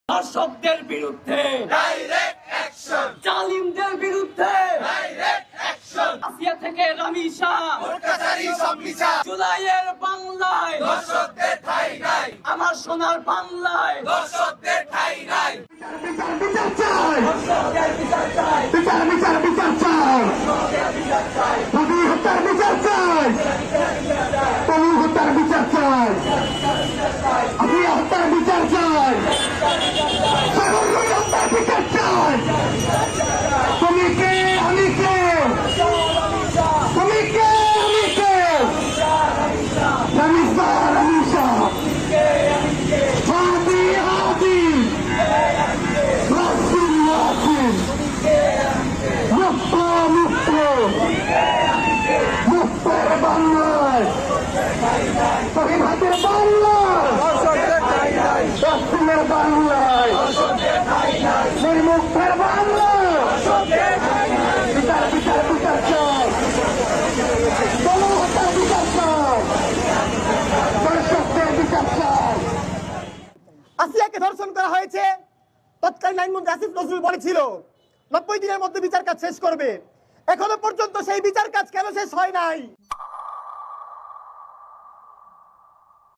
দর্শকদের বিরুদ্ধে direct action, জালিমদের বিরুদ্ধে ডাইরেক্ট অ্যাকশন, আসিয়া থেকে রামিসা অত্যাচারী সব বিচার, জুলাইয়ের বাংলায় দর্শকদের ঠাঁই নাই, আমার সোনার বাংলায় দর্শকদের ঠাঁই নাই। বিচার চাই, দর্শকদের বিচার চাই, বিচার বিচার বিচার চাই, দর্শকদের বিচার চাই, খুনি হত্যার বিচার চাই, তনু হত্যার বিচার চাই, আফিয়া হত্যার বিচার চাই, সাগর রুই হত্যার বিচার চাই। তুমি কে আমি কে, তুমি কে আমি কে, রামিসা রামিসা, হাদি হাদি, রাসিম রাসিম, মুক্ত মুক্ত, মুক্তের বাংলায়, শহীদ হাতের বাংলায়, রাসিমের বাংলায়, নির্মুক্তের বাংলায়, বিচার বিচার বিচার চাই, তনু হত্যার বিচার চাই, দর্শকদের বিচার চাই। আসিয়াকে ধর্ষণ করা হয়েছে। তৎকালীন আইনমন্ত্রী আসিফ নজরুল বলেছিল 90 দিনের মধ্যে বিচার কাজ শেষ করবে। এখনো পর্যন্ত সেই বিচার কাজ কেন শেষ হয় নাই?